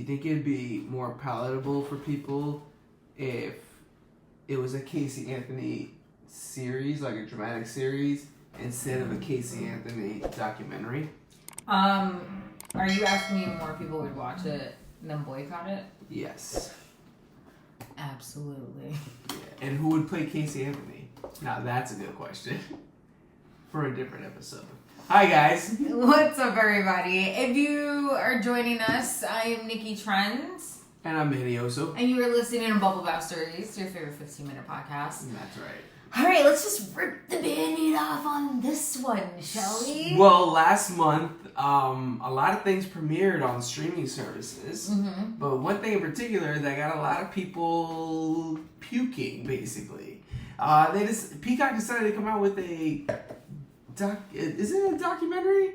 you think it'd be more palatable for people if it was a Casey Anthony series, like a dramatic series, instead of a Casey Anthony documentary? Are you asking me if more people would watch it than boycott it? Yes. Absolutely. Yeah. And who would play Casey Anthony? Now that's a good question for a different episode. Hi guys. What's up, everybody? If you are joining us, I am Nicky Trendz. And I'm Manny Oso. And you are listening to Bubble Bath Stories, your favorite 15-minute podcast. That's right. All right, let's just rip the Band-Aid off on this one, shall we? Well, last month, a lot of things premiered on streaming services. Mm-hmm. But one thing in particular that got a lot of people puking, basically. Peacock decided to come out with a is it a documentary?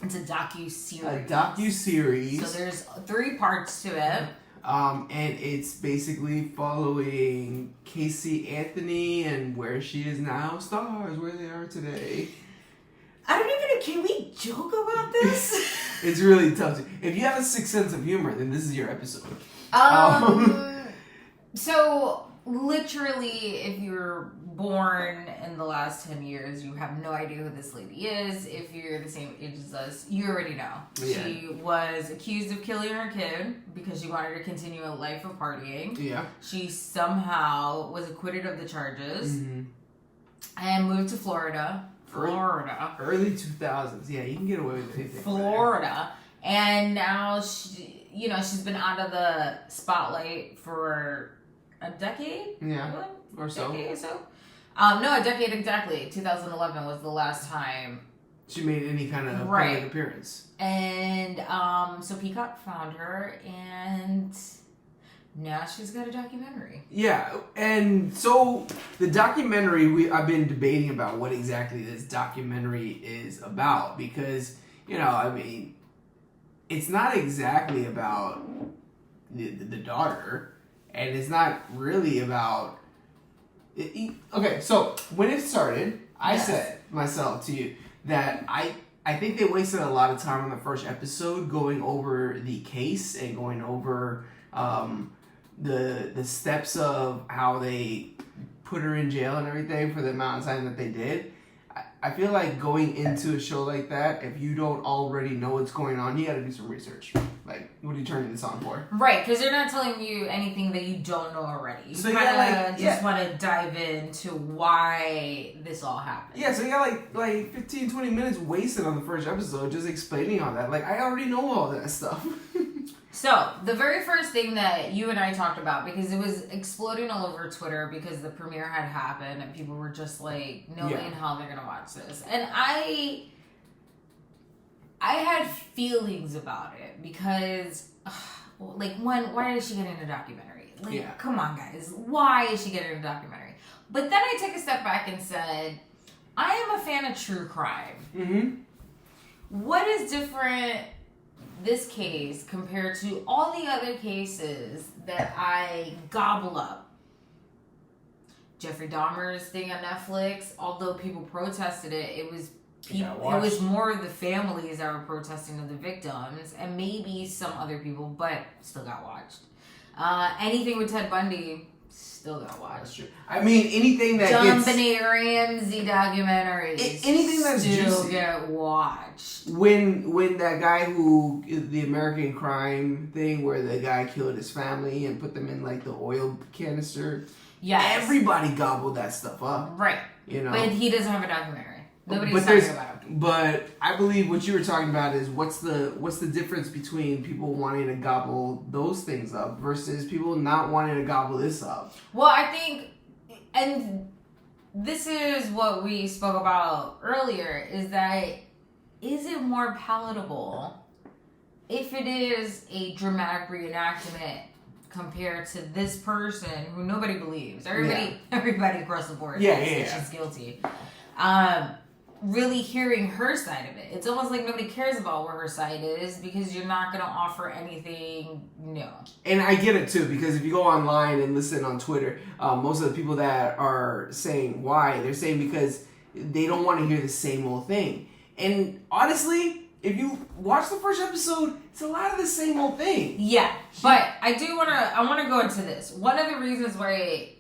It's a docu-series. A docu-series. So there's 3 parts to it. And it's basically following Casey Anthony and where she is now, stars, where they are today. I don't even know, can we joke about this? It's really tough. If you have a sick sense of humor, then this is your episode. So, literally, if you're born in the last 10 years, you have no idea who this lady is. If you're the same age as us, you already know. Yeah. She was accused of killing her kid because she wanted to continue a life of partying. Yeah. She somehow was acquitted of the charges and moved to Florida. Early 2000s. Yeah, you can get away with anything. Florida. And now, she's been out of the spotlight for a decade? Yeah. Or so. A decade exactly. 2011 was the last time she made any kind of public appearance. And so Peacock found her, and now she's got a documentary. Yeah, and so the documentary, I've been debating about what exactly this documentary is about because, it's not exactly about the daughter, and it's not really about... Okay, so when it started, I said myself to you that I think they wasted a lot of time on the first episode going over the case and going over the steps of how they put her in jail and everything for the amount of time that they did. I feel like going into a show like that, if you don't already know what's going on, you got to do some research. Like, what are you turning this on for? Right, because they're not telling you anything that you don't know already. You kind of just want to dive into why this all happened. Yeah, so you got like 15, 20 minutes wasted on the first episode just explaining all that. Like, I already know all that stuff. So, the very first thing that you and I talked about, because it was exploding all over Twitter because the premiere had happened and people were just like, no way in hell they're going to watch this. And I had feelings about it because, why is she getting a documentary? Come on, guys. Why is she getting a documentary? But then I took a step back and said, I am a fan of true crime. Mm-hmm. What is different this case compared to all the other cases that I gobble up? Jeffrey Dahmer's thing on Netflix, although people protested it, it was more the families that were protesting of the victims and maybe some other people, but still got watched. Anything with Ted Bundy still got watched. That's true. I mean, anything that John Benet Ramsey documentaries anything that's still juicy. Get watched. When that guy who the American crime thing where the guy killed his family and put them in like the oil canister. Yes. Everybody gobbled that stuff up. Right. But he doesn't have a documentary. Nobody's talking about him. But I believe what you were talking about is what's the difference between people wanting to gobble those things up versus people not wanting to gobble this up? Well, I think, and this is what we spoke about earlier, is it more palatable if it is a dramatic reenactment compared to this person who nobody believes? Everybody across the board thinks that she's guilty. Really hearing her side of it. It's almost like nobody cares about where her side is because you're not going to offer anything new. And I get it too, because if you go online and listen on Twitter, most of the people that are saying why, they're saying because they don't want to hear the same old thing. And honestly, if you watch the first episode, it's a lot of the same old thing. Yeah, but I want to go into this. One of the reasons why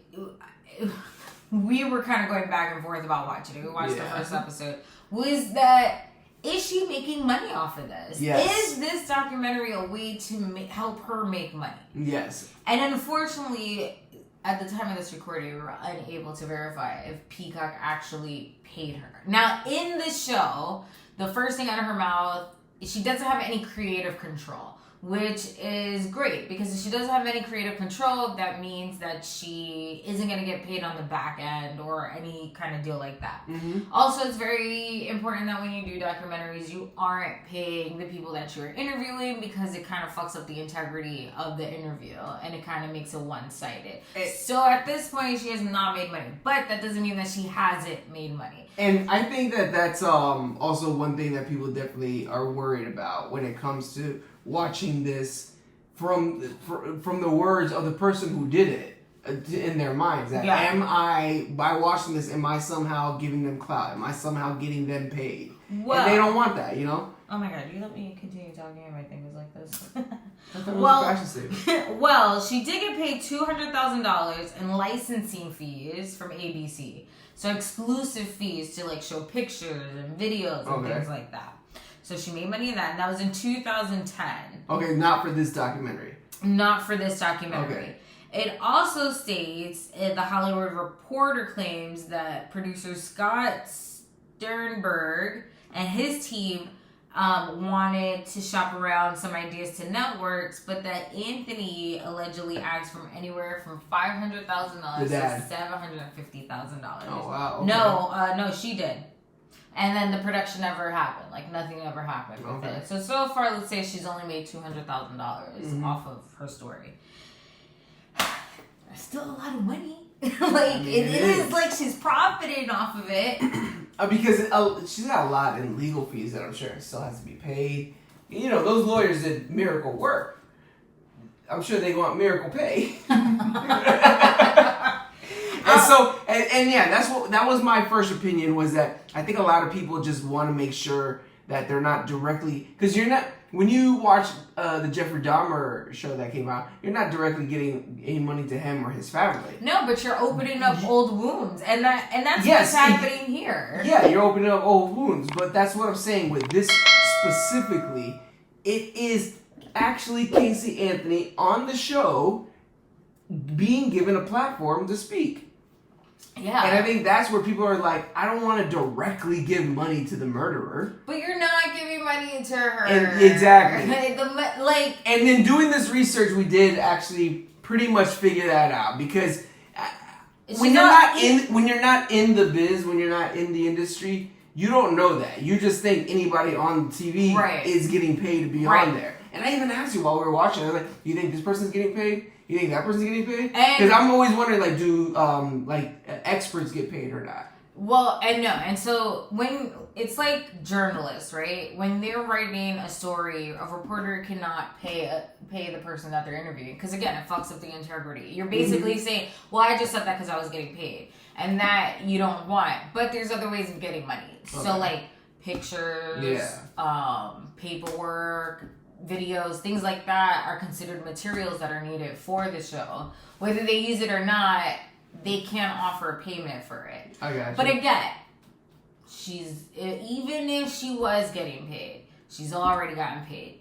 we were kind of going back and forth about watching it, we watched the first episode, was that, is she making money off of this? Yes. Is this documentary a way to help her make money? Yes. And unfortunately, at the time of this recording, we were unable to verify if Peacock actually paid her. Now, in the show, the first thing out of her mouth, she doesn't have any creative control, which is great, because if she doesn't have any creative control, that means that she isn't going to get paid on the back end or any kind of deal like that. Mm-hmm. Also, it's very important that when you do documentaries, you aren't paying the people that you're interviewing, because it kind of fucks up the integrity of the interview and it kind of makes it one-sided. So at this point, she has not made money, but that doesn't mean that she hasn't made money. And I think that that's also one thing that people definitely are worried about when it comes to watching this from the words of the person who did it in their minds. That by watching this, am I somehow giving them clout? Am I somehow getting them paid? Well, and they don't want that, you know? Oh my God, you let me continue talking and my thing is like this. I thought it was a fashion statement. Well, she did get paid $200,000 in licensing fees from ABC. So exclusive fees to like show pictures and videos and things like that. So she made money in that, and that was in 2010. Okay, not for this documentary. Not for this documentary. Okay. It also states, the Hollywood Reporter claims that producer Scott Sternberg and his team wanted to shop around some ideas to networks, but that Anthony allegedly asked from anywhere from $500,000 to $750,000. Oh, wow. Okay. No, she did. And then the production never happened. Like, nothing ever happened with it. So far, let's say she's only made $200,000 off of her story. That's still a lot of money. It is like she's profiting off of it. Because she's got a lot in legal fees that I'm sure still has to be paid. You know, those lawyers did miracle work. I'm sure they want miracle pay. And yeah, that was my first opinion, was that I think a lot of people just want to make sure that they're not directly, because when you watch the Jeffrey Dahmer show that came out, you're not directly getting any money to him or his family. No, but you're opening up old wounds, and that's what's happening here. Yeah, you're opening up old wounds, but that's what I'm saying with this specifically. It is actually Casey Anthony on the show being given a platform to speak. Yeah. And I think that's where people are like, I don't want to directly give money to the murderer. But you're not giving money to her. And, exactly. And then doing this research, we did actually pretty much figure that out, because when you're not in the biz, when you're not in the industry, you don't know that. You just think anybody on TV is getting paid to be on there. And I even asked you while we were watching, I was like, you think this person's getting paid? You think that person's getting paid? Because I'm always wondering, like, do experts get paid or not? Well, and so when it's like journalists, right? When they're writing a story, a reporter cannot pay the person that they're interviewing, because again, it fucks up the integrity. You're basically saying, well, I just said that because I was getting paid, and that you don't want. But there's other ways of getting money. Okay. So like pictures, paperwork, videos, things like that are considered materials that are needed for the show. Whether they use it or not, they can't offer a payment for it. I got you. But again, even if she was getting paid, she's already gotten paid.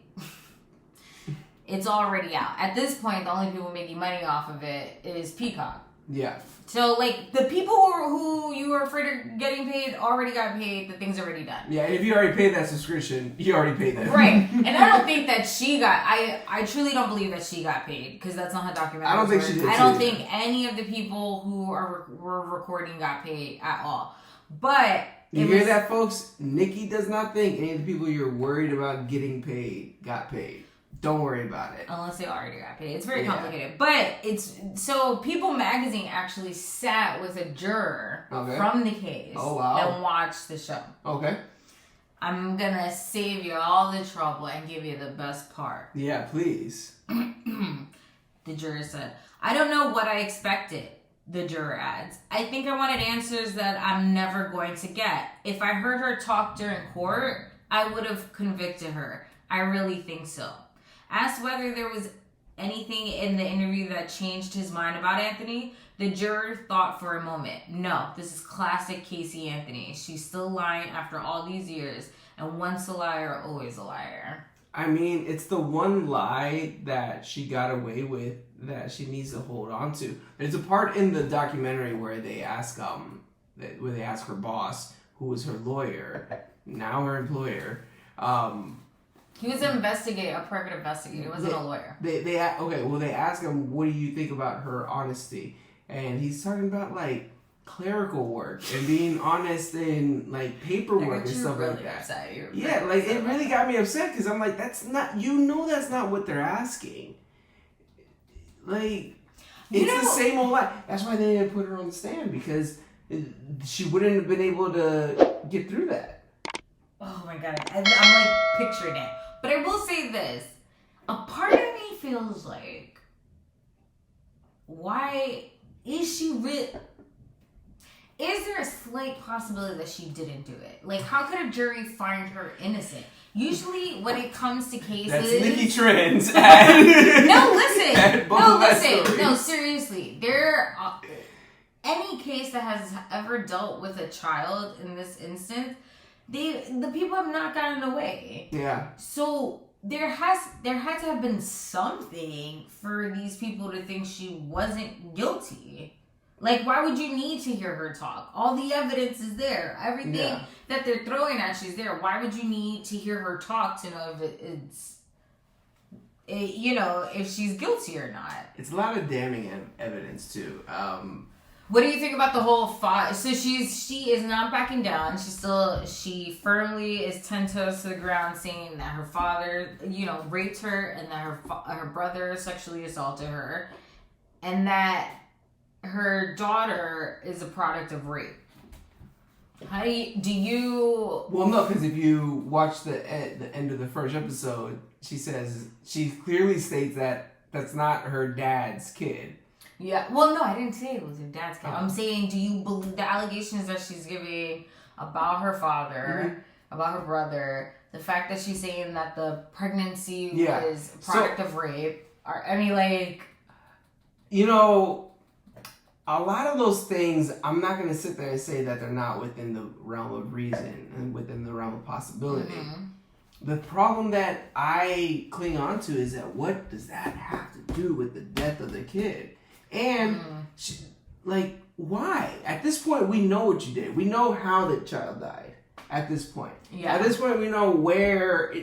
It's already out. At this point, the only people making money off of it is Peacock. Yeah. So, like, the people who you were afraid of getting paid already got paid. The thing's already done. Yeah, if you already paid that subscription, you already paid that. Right. And I don't think that she got... I truly don't believe that she got paid, because that's not how documentaries I don't think she did. I don't think any of the people who were recording got paid at all. But... You hear that, folks? Nikki does not think any of the people you're worried about getting paid got paid. Don't worry about it. Unless they already got paid. It's very complicated. But it's... So, People Magazine actually sat with a juror from the case and watched the show. Okay. I'm gonna save you all the trouble and give you the best part. Yeah, please. The juror said, I don't know what I expected. The juror adds, I think I wanted answers that I'm never going to get. If I heard her talk during court, I would have convicted her. I really think so. Asked whether there was anything in the interview that changed his mind about Anthony, the juror thought for a moment. No, this is classic Casey Anthony. She's still lying after all these years, and once a liar, always a liar. I mean, it's the one lie that she got away with that she needs to hold on to. There's a part in the documentary where they ask her boss, who was her lawyer, now her employer. He was a private investigator. He wasn't a lawyer. They ask him, what do you think about her honesty? And he's talking about, like, clerical work and being honest in, like, paperwork and stuff like that. It really got me upset because I'm like, that's not what they're asking. Like, it's the same old lie. That's why they didn't put her on the stand, because she wouldn't have been able to get through that. Oh my God. I'm like picturing it. But I will say this. A part of me feels like, why is she is there a slight possibility that she didn't do it? Like, how could a jury find her innocent? Usually, when it comes to cases... That's Nicky Trendz. No, seriously. Any case that has ever dealt with a child in this instance, the people have not gotten away. Yeah. So there had to have been something for these people to think she wasn't guilty. Like, why would you need to hear her talk? All the evidence is there. Everything that they're throwing at you is there. Why would you need to hear her talk to know if she's guilty or not? It's a lot of damning evidence too. What do you think about the whole fight? So she is not backing down. She firmly is 10 toes to the ground, saying that her father, raped her, and that her brother sexually assaulted her, and that her daughter is a product of rape. How do you? Well, no, because if you watch the end of the first episode, she clearly states that that's not her dad's kid. Yeah. Well, no, I didn't say it was her dad's kid. I'm saying, do you believe the allegations that she's giving about her father, about her brother, the fact that she's saying that the pregnancy was a product of rape? A lot of those things, I'm not going to sit there and say that they're not within the realm of reason and within the realm of possibility. Mm-hmm. The problem that I cling on to is that what does that have to do with the death of the kid? And, why? At this point, we know what you did. We know how the child died at this point. Yeah. At this point, we know where,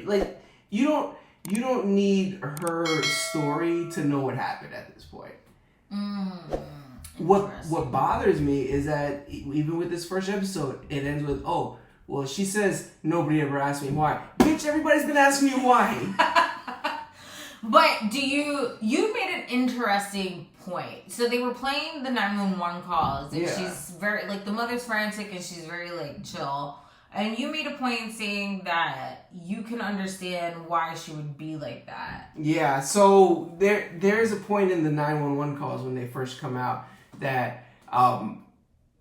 you don't need her story to know what happened at this point. Mm. What bothers me is that even with this first episode, it ends with, she says nobody ever asked me why. Bitch, everybody's been asking you why. But you made an interesting point. So they were playing the 911 calls, and she's very, the mother's frantic, and she's very, chill. And you made a point saying that you can understand why she would be like that. Yeah, so there's a point in the 911 calls when they first come out that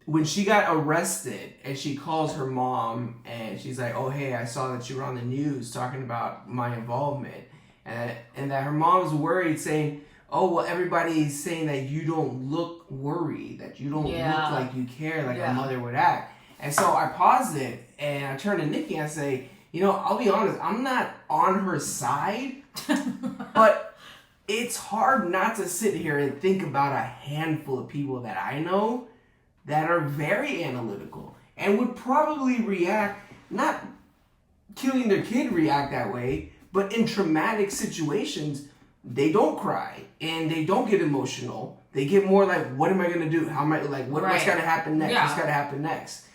when she got arrested and she calls her mom and she's like, oh, hey, I saw that you were on the news talking about my involvement. And that her mom's worried, saying, oh, well, everybody's saying that you don't look worried, that you don't look like you care like a mother would act. And so I paused it and I turned to Nikki and I say, I'll be honest, I'm not on her side, but it's hard not to sit here and think about a handful of people that I know that are very analytical and would probably react, not killing their kid react that way, but in traumatic situations, they don't cry and they don't get emotional. They get more like, what am I going to do? How am I, what's got to happen next? What's got to happen next?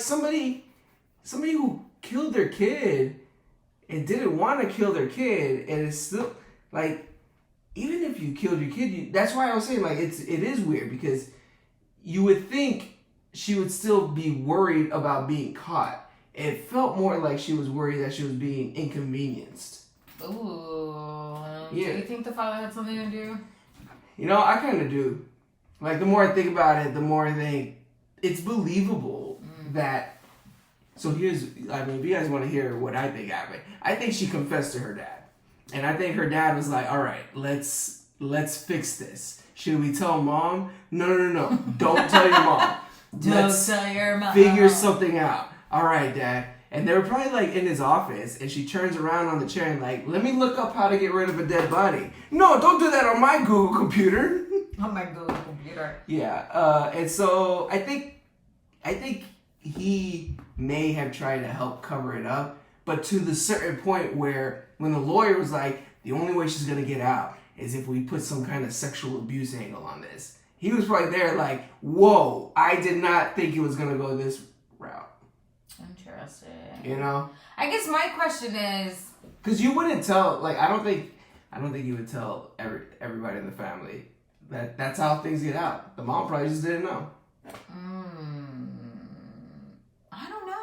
Somebody who killed their kid and didn't want to kill their kid, and it's still, even if you killed your kid, that's why I was saying, it is weird, because you would think she would still be worried about being caught. It felt more like she was worried that she was being inconvenienced. Ooh. Do you think the father had something to do? I kind of do. The more I think about it, the more I think it's believable that So here's, I mean, if you guys want to hear what I think happened, I think she confessed to her dad. And I think her dad was like, all right, let's fix this. Should we tell mom? No. Don't tell your mom. Don't tell your mom. Figure something out. All right, Dad. And they were probably like in his office, and she turns around on the chair and like, let me look up how to get rid of a dead body. No, don't do that on my Google computer. On my Google computer. Yeah. And so I think he may have tried to help cover it up, but to the certain point where when the lawyer was like, the only way she's gonna get out is if we put some kind of sexual abuse angle on this. He was right there like, whoa, I did not think it was gonna go this route. Interesting. You know? I guess my question is, because you wouldn't tell, like, I don't think you would tell everybody in the family that that's how things get out. The mom probably just didn't know. I don't know.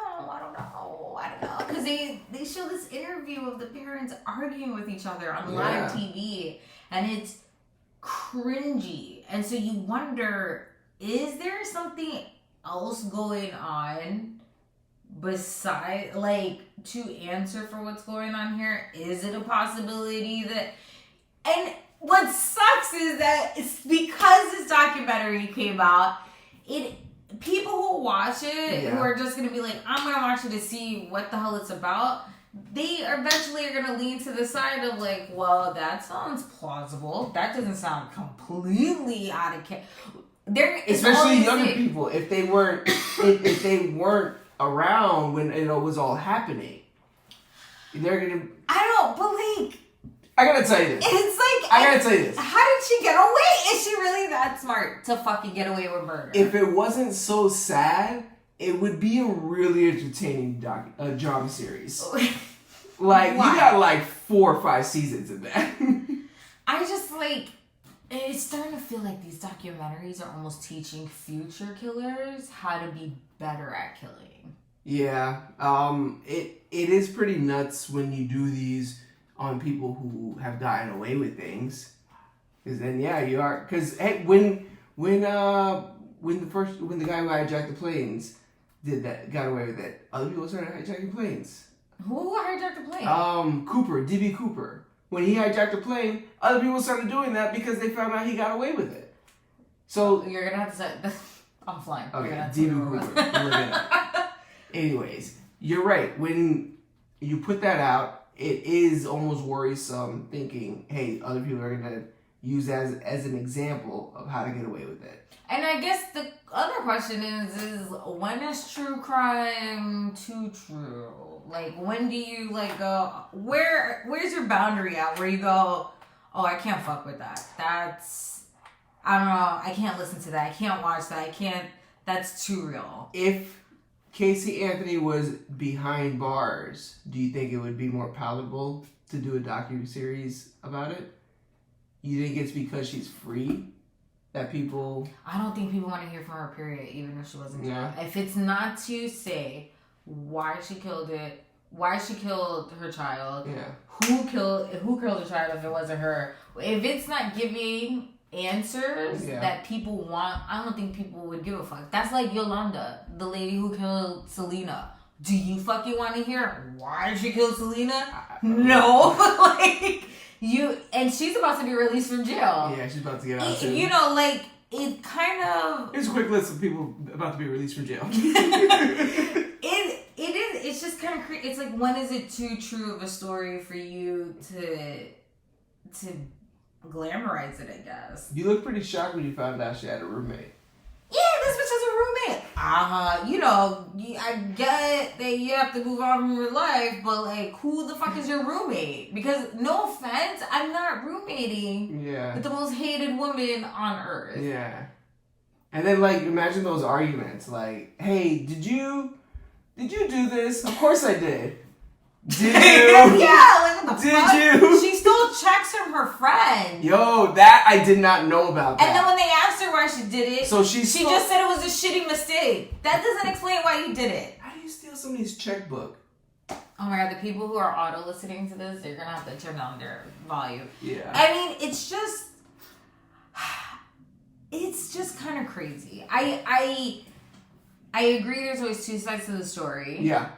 Because they show this interview of the parents arguing with each other on live TV, and it's cringy. And so you wonder, is there something else going on besides, like, to answer for what's going on here? Is it a possibility that... And what sucks is that it's because this documentary came out, people who watch it, who are just going to be like, I'm going to watch it to see what the hell it's about, they eventually are going to lean to the side of like, well, that sounds plausible. That doesn't sound completely out of especially younger people, if they weren't around when it was all happening. They're going to... I gotta tell you this. How did she get away? Is she really that smart to fucking get away with murder? If it wasn't so sad, it would be a really entertaining drama series. Like, you got like 4 or 5 seasons of that. I just like, it's starting to feel like these documentaries are almost teaching future killers how to be better at killing. Yeah. It is pretty nuts when you do these on people who have gotten away with things, because then you are. Because hey, when the guy who hijacked the planes got away with it, other people started hijacking planes. Who hijacked the plane? DB Cooper. When he hijacked the plane, other people started doing that because they found out he got away with it. So you're gonna have to say offline. Okay, DB Cooper. Look it up. Anyways, you're right. When you put that out, it is almost worrisome thinking, hey, other people are going to use that as an example of how to get away with it. And I guess the other question is when is true crime too true? Like, when do you, like, go, where's your boundary at where you go, oh, I can't fuck with that. That's, I don't know, I can't listen to that. I can't watch that. That's too real. If caseyanthony was behind bars, do you think it would be more palatable to do a docu-series about it? You think it's because she's free that people... I don't think people want to hear from her, period, even if she wasn't jail. If it's not to say why she killed it, why she killed her child, who killed her child if it wasn't her, if it's not giving answers that people want, I don't think people would give a fuck. That's like Yolanda, the lady who killed Selena. Do you fucking want to hear why she killed Selena? No. And she's about to be released from jail. Yeah, she's about to get out soon. You know, like, it kind of... Here's a quick list of people about to be released from jail. It's just kind of it's like, when is it too true of a story for you to glamorize it, I guess. You look pretty shocked when you found out she had a roommate. Yeah, this bitch has a roommate. You know, I get that you have to move on from your life, but like, who the fuck is your roommate? Because, no offense, I'm not roommating with the most hated woman on earth. Yeah. And then, like, imagine those arguments. Like, hey, did you do this? Of course I did. Did you? Yeah, like, what the fuck? Did you? She stole checks from her friend. Yo, that I did not know about that. And then when they asked her why she did it, so she just said it was a shitty mistake. That doesn't explain why you did it. How do you steal somebody's checkbook? Oh my god, the people who are auto listening to this, they're gonna have to turn down their volume. Yeah. I mean, it's just kind of crazy. I agree there's always two sides to the story. Yeah.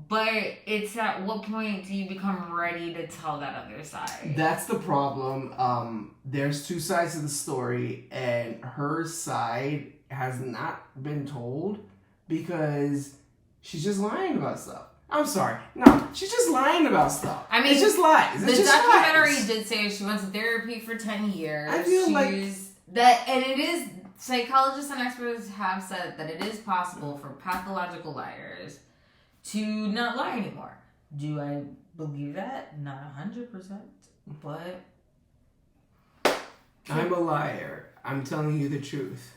But it's at what point do you become ready to tell that other side? That's the problem. There's two sides to the story, and her side has not been told because she's just lying about stuff. I'm sorry. No, she's just lying about stuff. I mean, it's just lies. The documentary did say she went to therapy for 10 years. I feel like that, and it is, psychologists and experts have said that it is possible for pathological liars to not lie anymore. Do I believe that? Not 100%, but I'm a liar. I'm telling you the truth.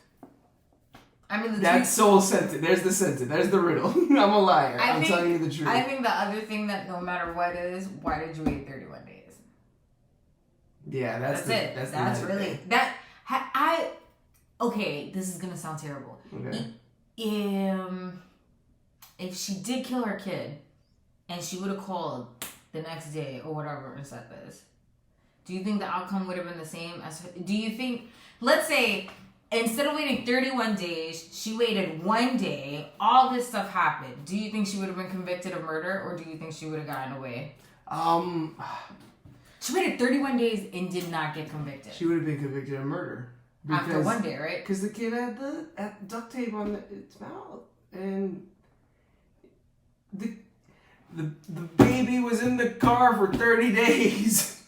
I mean, that's soul sentence. There's the sentence. There's the riddle. I'm a liar. I'm telling you the truth. I think the other thing that no matter what is, why did you wait 31 days? Yeah, that's it. That's really thing. Okay, this is gonna sound terrible. Okay. If she did kill her kid, and she would have called the next day or whatever and said this, do you think the outcome would have been the same as her? Do you think, let's say, instead of waiting 31 days, she waited 1 day, all this stuff happened. Do you think she would have been convicted of murder, or do you think she would have gotten away? She waited 31 days and did not get convicted. She would have been convicted of murder. After 1 day, right? Because the kid had the duct tape on its mouth. And the baby was in the car for 30 days.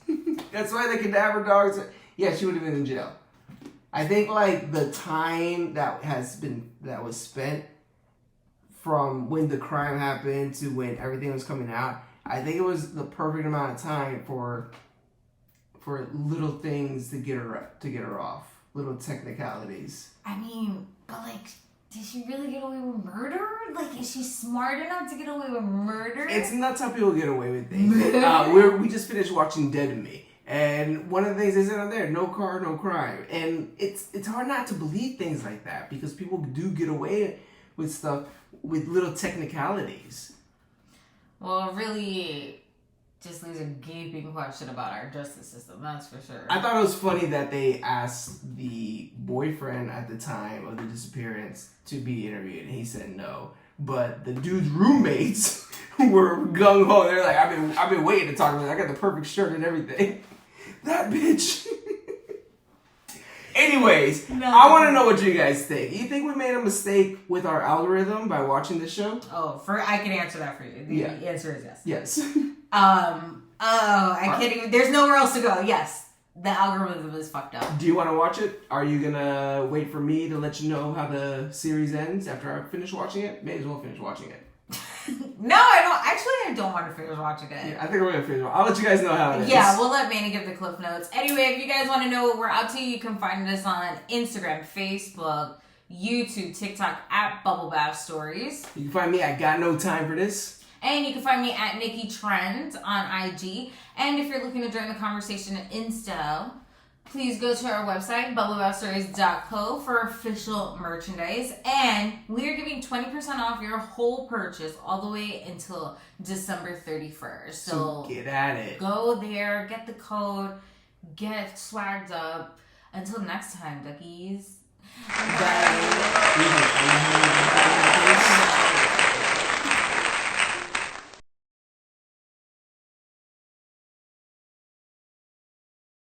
That's why the cadaver dogs... Yeah, she would have been in jail. I think like the time that was spent from when the crime happened to when everything was coming out, I think it was the perfect amount of time for little things to get her off, little technicalities. I mean, but like, did she really get away with murder? Like, is she smart enough to get away with murder? It's nuts how people get away with things. We just finished watching Dead to Me. And one of the things they said on there, no car, no crime. And it's hard not to believe things like that because people do get away with stuff with little technicalities. Well, really just leaves a gaping question about our justice system, that's for sure. I thought it was funny that they asked the boyfriend at the time of the disappearance to be interviewed, and he said no. But the dude's roommates were gung-ho. They're like, I've been waiting to talk about it. I got the perfect shirt and everything. That bitch. Anyways, I want to know what you guys think. You think we made a mistake with our algorithm by watching this show? I can answer that for you. The answer is yes. Yes. I can't even. There's nowhere else to go. Yes, the algorithm is fucked up. Do you want to watch it? Are you gonna wait for me to let you know how the series ends after I finish watching it? May as well finish watching it. No, I don't. Actually, I don't want to finish watching it. Yeah, I think we're gonna finish. I'll let you guys know how it is. Yeah, we'll let Manny give the cliff notes. Anyway, if you guys want to know what we're up to, you can find us on Instagram, Facebook, YouTube, TikTok at Bubble Bath Stories. You can find me at Got No Time For This. And you can find me at Nicky Trendz on IG. And if you're looking to join the conversation at Insta, please go to our website, bubblebathstories.co, for official merchandise. And we are giving 20% off your whole purchase all the way until December 31st. So get at it. Go there, get the code, get swagged up. Until next time, Duckies. Bye.